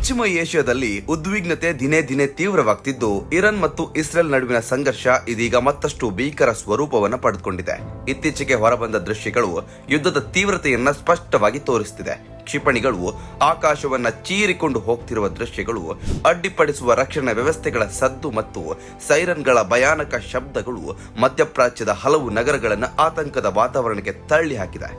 ಪಶ್ಚಿಮ ಏಷ್ಯಾದಲ್ಲಿ ಉದ್ವಿಗ್ನತೆ ದಿನೇ ದಿನೇ ತೀವ್ರವಾಗ್ತಿದ್ದು, ಇರಾನ್ ಮತ್ತು ಇಸ್ರೇಲ್ ನಡುವಿನ ಸಂಘರ್ಷ ಇದೀಗ ಮತ್ತಷ್ಟು ಭೀಕರ ಸ್ವರೂಪವನ್ನು ಪಡೆದುಕೊಂಡಿದೆ. ಇತ್ತೀಚೆಗೆ ಹೊರಬಂದ ದೃಶ್ಯಗಳು ಯುದ್ಧದ ತೀವ್ರತೆಯನ್ನ ಸ್ಪಷ್ಟವಾಗಿ ತೋರಿಸುತ್ತಿದೆ. ಕ್ಷಿಪಣಿಗಳು ಆಕಾಶವನ್ನ ಚೀರಿಕೊಂಡು ಹೋಗ್ತಿರುವ ದೃಶ್ಯಗಳು, ಅಡ್ಡಿಪಡಿಸುವ ರಕ್ಷಣಾ ವ್ಯವಸ್ಥೆಗಳ ಸದ್ದು ಮತ್ತು ಸೈರನ್ಗಳ ಭಯಾನಕ ಶಬ್ದಗಳು ಮಧ್ಯಪ್ರಾಚ್ಯದ ಹಲವು ನಗರಗಳನ್ನು ಆತಂಕದ ವಾತಾವರಣಕ್ಕೆ ತಳ್ಳಿ ಹಾಕಿದೆ.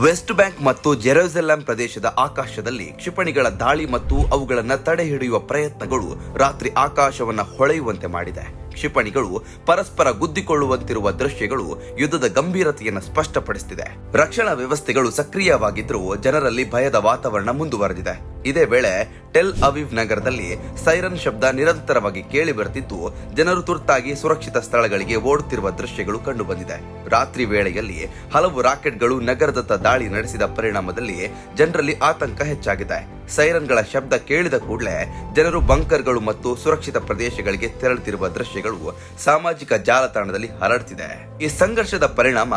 ವೆಸ್ಟ್ ಬ್ಯಾಂಕ್ ಮತ್ತು ಜೆರೂಸೆಲಂ ಪ್ರದೇಶದ ಆಕಾಶದಲ್ಲಿ ಕ್ಷಿಪಣಿಗಳ ದಾಳಿ ಮತ್ತು ಅವುಗಳನ್ನು ತಡೆ ಹಿಡಿಯುವ ಪ್ರಯತ್ನಗಳು ರಾತ್ರಿ ಆಕಾಶವನ್ನ ಹೊಳೆಯುವಂತೆ ಮಾಡಿದೆ. ಕ್ಷಿಪಣಿಗಳು ಪರಸ್ಪರ ಗುದ್ದಿಕೊಳ್ಳುವಂತಿರುವ ದೃಶ್ಯಗಳು ಯುದ್ಧದ ಗಂಭೀರತೆಯನ್ನು ಸ್ಪಷ್ಟಪಡಿಸುತ್ತಿದೆ. ರಕ್ಷಣಾ ವ್ಯವಸ್ಥೆಗಳು ಸಕ್ರಿಯವಾಗಿದ್ದರೂ ಜನರಲ್ಲಿ ಭಯದ ವಾತಾವರಣ ಮುಂದುವರೆದಿದೆ. ಇದೇ ವೇಳೆ ಟೆಲ್ ಅವೀವ್ ನಗರದಲ್ಲಿ ಸೈರನ್ ಶಬ್ದ ನಿರಂತರವಾಗಿ ಕೇಳಿ ಬರುತ್ತಿದ್ದು, ಜನರು ತುರ್ತಾಗಿ ಸುರಕ್ಷಿತ ಸ್ಥಳಗಳಿಗೆ ಓಡುತ್ತಿರುವ ದೃಶ್ಯಗಳು ಕಂಡುಬಂದಿದೆ. ರಾತ್ರಿ ವೇಳೆಯಲ್ಲಿ ಹಲವು ರಾಕೆಟ್ಗಳು ನಗರದತ್ತ ದಾಳಿ ನಡೆಸಿದ ಪರಿಣಾಮದಲ್ಲಿ ಜನರಲ್ಲಿ ಆತಂಕ ಹೆಚ್ಚಾಗಿದೆ. ಸೈರನ್ಗಳ ಶಬ್ದ ಕೇಳಿದ ಕೂಡಲೇ ಜನರು ಬಂಕರ್ಗಳು ಮತ್ತು ಸುರಕ್ಷಿತ ಪ್ರದೇಶಗಳಿಗೆ ತೆರಳುತ್ತಿರುವ ದೃಶ್ಯಗಳು ಸಾಮಾಜಿಕ ಜಾಲತಾಣದಲ್ಲಿ ಹರಡುತ್ತಿದೆ. ಈ ಸಂಘರ್ಷದ ಪರಿಣಾಮ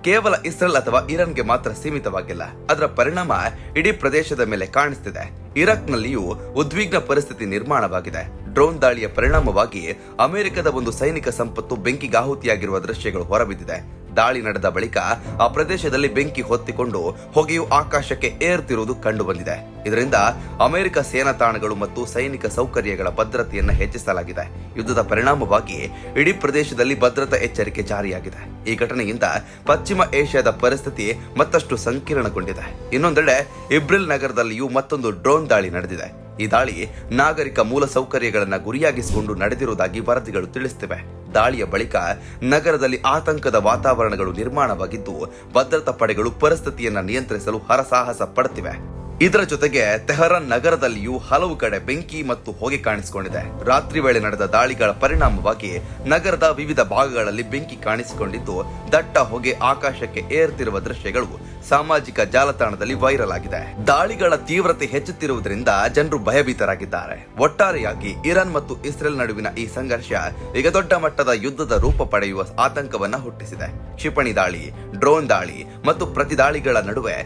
ಕೇವಲ ಇಸ್ರೇಲ್ ಅಥವಾ ಇರಾನ್ಗೆ ಮಾತ್ರ ಸೀಮಿತವಾಗಿಲ್ಲ, ಅದರ ಪರಿಣಾಮ ಇಡೀ ಪ್ರದೇಶದ ಮೇಲೆ ಕಾಣಿಸುತ್ತಿದೆ. ಇರಾಕ್ನಲ್ಲಿಯೂ ಉದ್ವಿಗ್ನ ಪರಿಸ್ಥಿತಿ ನಿರ್ಮಾಣವಾಗಿದೆ. ಡ್ರೋನ್ ದಾಳಿಯ ಪರಿಣಾಮವಾಗಿ ಅಮೆರಿಕದ ಒಂದು ಸೈನಿಕ ಸಂಪತ್ತು ಬೆಂಕಿಗಾಹುತಿಯಾಗಿರುವ ದೃಶ್ಯಗಳು ಹೊರಬಿದ್ದಿದೆ. ದಾಳಿ ನಡೆದ ಬಳಿಕ ಆ ಪ್ರದೇಶದಲ್ಲಿ ಬೆಂಕಿ ಹೊತ್ತಿಕೊಂಡು ಹೊಗೆಯು ಆಕಾಶಕ್ಕೆ ಏರುತ್ತಿರುವುದು ಕಂಡು ಬಂದಿದೆ. ಇದರಿಂದ ಅಮೆರಿಕ ಸೇನಾ ತಾಣಗಳು ಮತ್ತು ಸೈನಿಕ ಸೌಕರ್ಯಗಳ ಭದ್ರತೆಯನ್ನು ಹೆಚ್ಚಿಸಲಾಗಿದೆ. ಯುದ್ಧದ ಪರಿಣಾಮವಾಗಿ ಇಡೀ ಪ್ರದೇಶದಲ್ಲಿ ಭದ್ರತಾ ಎಚ್ಚರಿಕೆ ಜಾರಿಯಾಗಿದೆ. ಈ ಘಟನೆಯಿಂದ ಪಶ್ಚಿಮ ಏಷ್ಯಾದ ಪರಿಸ್ಥಿತಿ ಮತ್ತಷ್ಟು ಸಂಕೀರ್ಣಗೊಂಡಿದೆ. ಇನ್ನೊಂದೆಡೆ ಇಬ್ರಿಲ್ ನಗರದಲ್ಲಿಯೂ ಮತ್ತೊಂದು ಡ್ರೋನ್ ದಾಳಿ ನಡೆದಿದೆ. ಈ ದಾಳಿ ನಾಗರಿಕ ಮೂಲ ಸೌಕರ್ಯಗಳನ್ನು ಗುರಿಯಾಗಿಸಿಕೊಂಡು ನಡೆದಿರುವುದಾಗಿ ವರದಿಗಳು ತಿಳಿಸುತ್ತಿವೆ. ದಾಳಿಯ ಬಳಿಕ ನಗರದಲ್ಲಿ ಆತಂಕದ ವಾತಾವರಣಗಳು ನಿರ್ಮಾಣವಾಗಿದ್ದು, ಭದ್ರತಾ ಪಡೆಗಳು ಪರಿಸ್ಥಿತಿಯನ್ನು ನಿಯಂತ್ರಿಸಲು ಹರಸಾಹಸ ಪಡುತ್ತಿವೆ. ಇದರ ಜೊತೆಗೆ ತೆಹರಾನ್ ನಗರದಲ್ಲಿಯೂ ಹಲವು ಕಡೆ ಬೆಂಕಿ ಮತ್ತು ಹೊಗೆ ಕಾಣಿಸಿಕೊಂಡಿದೆ. ರಾತ್ರಿ ವೇಳೆ ನಡೆದ ದಾಳಿಗಳ ಪರಿಣಾಮವಾಗಿ ನಗರದ ವಿವಿಧ ಭಾಗಗಳಲ್ಲಿ ಬೆಂಕಿ ಕಾಣಿಸಿಕೊಂಡಿದ್ದು, ದಟ್ಟ ಹೊಗೆ ಆಕಾಶಕ್ಕೆ ಏರುತ್ತಿರುವ ದೃಶ್ಯಗಳು ಸಾಮಾಜಿಕ ಜಾಲತಾಣದಲ್ಲಿ ವೈರಲ್ ಆಗಿದೆ. ದಾಳಿಗಳ ತೀವ್ರತೆ ಹೆಚ್ಚುತ್ತಿರುವುದರಿಂದ ಜನರು ಭಯಭೀತರಾಗಿದ್ದಾರೆ. ಒಟ್ಟಾರೆಯಾಗಿ ಇರಾನ್ ಮತ್ತು ಇಸ್ರೇಲ್ ನಡುವಿನ ಈ ಸಂಘರ್ಷ ಈಗ ದೊಡ್ಡ ಮಟ್ಟದ ಯುದ್ಧದ ರೂಪ ಪಡೆಯುವ ಆತಂಕವನ್ನ ಹುಟ್ಟಿಸಿದೆ. ಕ್ಷಿಪಣಿ ದಾಳಿ, ಡ್ರೋನ್ ದಾಳಿ ಮತ್ತು ಪ್ರತಿ ದಾಳಿಗಳ ನಡುವೆ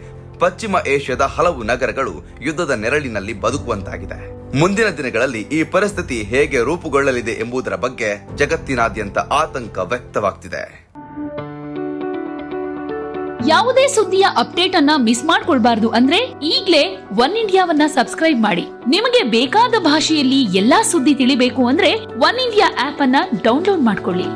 ಪಶ್ಚಿಮ ಏಷ್ಯಾದ ಹಲವು ನಗರಗಳು ಯುದ್ಧದ ನೆರಳಿನಲ್ಲಿ ಬದುಕುವಂತಾಗಿದೆ. ಮುಂದಿನ ದಿನಗಳಲ್ಲಿ ಈ ಪರಿಸ್ಥಿತಿ ಹೇಗೆ ರೂಪುಗೊಳ್ಳಲಿದೆ ಎಂಬುದರ ಬಗ್ಗೆ ಜಗತ್ತಿನಾದ್ಯಂತ ಆತಂಕ ವ್ಯಕ್ತವಾಗ್ತಿದೆ. ಯಾವುದೇ ಸುದ್ದಿಯ ಅಪ್ಡೇಟ್ ಅನ್ನ ಮಿಸ್ ಮಾಡ್ಕೊಳ್ಬಾರ್ದು ಅಂದ್ರೆ ಈಗ್ಲೇ ಒನ್ ಇಂಡಿಯಾವನ್ನ ಸಬ್ಸ್ಕ್ರೈಬ್ ಮಾಡಿ. ನಿಮಗೆ ಬೇಕಾದ ಭಾಷೆಯಲ್ಲಿ ಎಲ್ಲಾ ಸುದ್ದಿ ತಿಳಿಬೇಕು ಅಂದ್ರೆ ಒನ್ ಇಂಡಿಯಾ ಆಪ್ ಅನ್ನ ಡೌನ್ಲೋಡ್ ಮಾಡ್ಕೊಳ್ಳಿ.